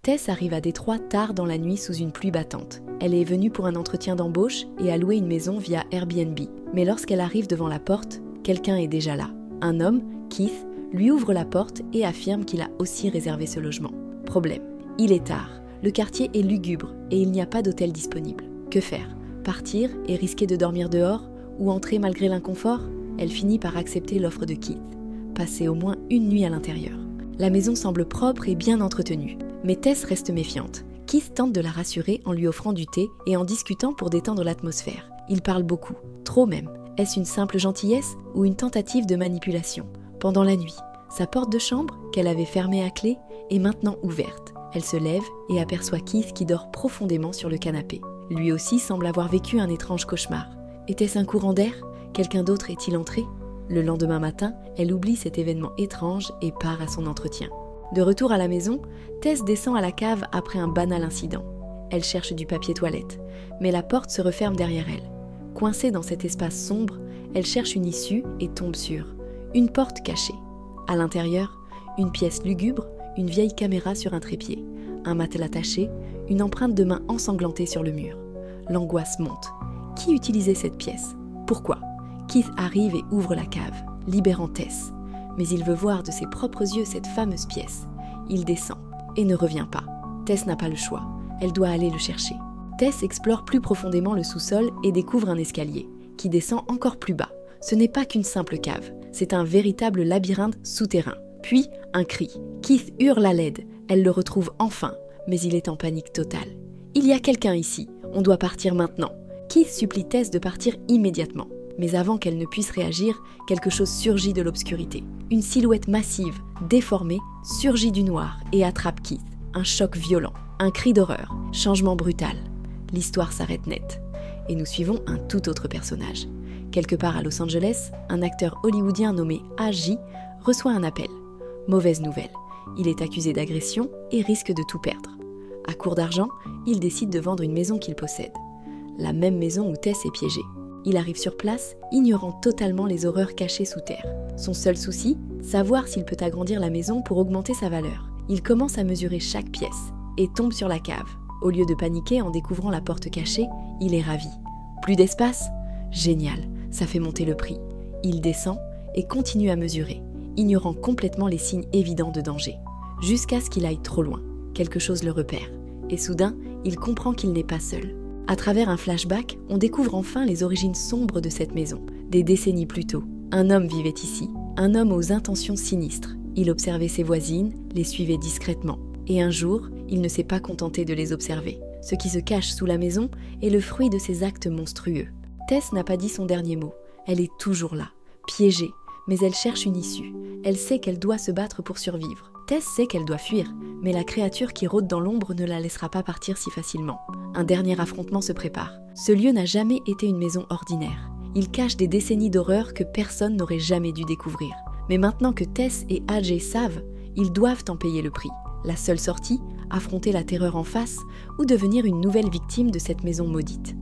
Tess arrive à Détroit tard dans la nuit sous une pluie battante. Elle est venue pour un entretien d'embauche et a loué une maison via Airbnb. Mais lorsqu'elle arrive devant la porte, quelqu'un est déjà là. Un homme, Keith, lui ouvre la porte et affirme qu'il a aussi réservé ce logement. Problème, il est tard, le quartier est lugubre et il n'y a pas d'hôtel disponible. Que faire? Partir et risquer de dormir dehors ou entrer malgré l'inconfort? Elle finit par accepter l'offre de Keith. Passer au moins une nuit à l'intérieur. La maison semble propre et bien entretenue, mais Tess reste méfiante. Keith tente de la rassurer en lui offrant du thé et en discutant pour détendre l'atmosphère. Il parle beaucoup, trop même. Est-ce une simple gentillesse ou une tentative de manipulation? Pendant la nuit, sa porte de chambre, qu'elle avait fermée à clé, est maintenant ouverte. Elle se lève et aperçoit Keith qui dort profondément sur le canapé. Lui aussi semble avoir vécu un étrange cauchemar. Était-ce un courant d'air? Quelqu'un d'autre est-il entré? Le lendemain matin, elle oublie cet événement étrange et part à son entretien. De retour à la maison, Tess descend à la cave après un banal incident. Elle cherche du papier toilette, mais la porte se referme derrière elle. Coincée dans cet espace sombre, elle cherche une issue et tombe sur une porte cachée. À l'intérieur, une pièce lugubre, une vieille caméra sur un trépied, un matelas taché, une empreinte de main ensanglantée sur le mur. L'angoisse monte. Qui utilisait cette pièce? Pourquoi? Keith arrive et ouvre la cave, libérant Tess. Mais il veut voir de ses propres yeux cette fameuse pièce. Il descend et ne revient pas. Tess n'a pas le choix. Elle doit aller le chercher. Tess explore plus profondément le sous-sol et découvre un escalier, qui descend encore plus bas. Ce n'est pas qu'une simple cave, c'est un véritable labyrinthe souterrain. Puis, un cri. Keith hurle à l'aide. Elle le retrouve enfin, mais il est en panique totale. « Il y a quelqu'un ici, on doit partir maintenant. » Keith supplie Tess de partir immédiatement. Mais avant qu'elle ne puisse réagir, quelque chose surgit de l'obscurité. Une silhouette massive, déformée, surgit du noir et attrape Keith. Un choc violent, un cri d'horreur, changement brutal. L'histoire s'arrête net. Et nous suivons un tout autre personnage. Quelque part à Los Angeles, un acteur hollywoodien nommé A.J. reçoit un appel. Mauvaise nouvelle. Il est accusé d'agression et risque de tout perdre. À court d'argent, il décide de vendre une maison qu'il possède. La même maison où Tess est piégée. Il arrive sur place, ignorant totalement les horreurs cachées sous terre. Son seul souci, savoir s'il peut agrandir la maison pour augmenter sa valeur. Il commence à mesurer chaque pièce et tombe sur la cave. Au lieu de paniquer en découvrant la porte cachée, il est ravi. Plus d'espace? Génial, ça fait monter le prix. Il descend et continue à mesurer, ignorant complètement les signes évidents de danger. Jusqu'à ce qu'il aille trop loin. Quelque chose le repère. Et soudain, il comprend qu'il n'est pas seul. À travers un flashback, on découvre enfin les origines sombres de cette maison. Des décennies plus tôt, un homme vivait ici. Un homme aux intentions sinistres. Il observait ses voisines, les suivait discrètement. Et un jour, il ne s'est pas contenté de les observer. Ce qui se cache sous la maison est le fruit de ses actes monstrueux. Tess n'a pas dit son dernier mot. Elle est toujours là, piégée, mais elle cherche une issue. Elle sait qu'elle doit se battre pour survivre. Tess sait qu'elle doit fuir, mais la créature qui rôde dans l'ombre ne la laissera pas partir si facilement. Un dernier affrontement se prépare. Ce lieu n'a jamais été une maison ordinaire. Il cache des décennies d'horreur que personne n'aurait jamais dû découvrir. Mais maintenant que Tess et AJ savent, ils doivent en payer le prix. La seule sortie, affronter la terreur en face ou devenir une nouvelle victime de cette maison maudite.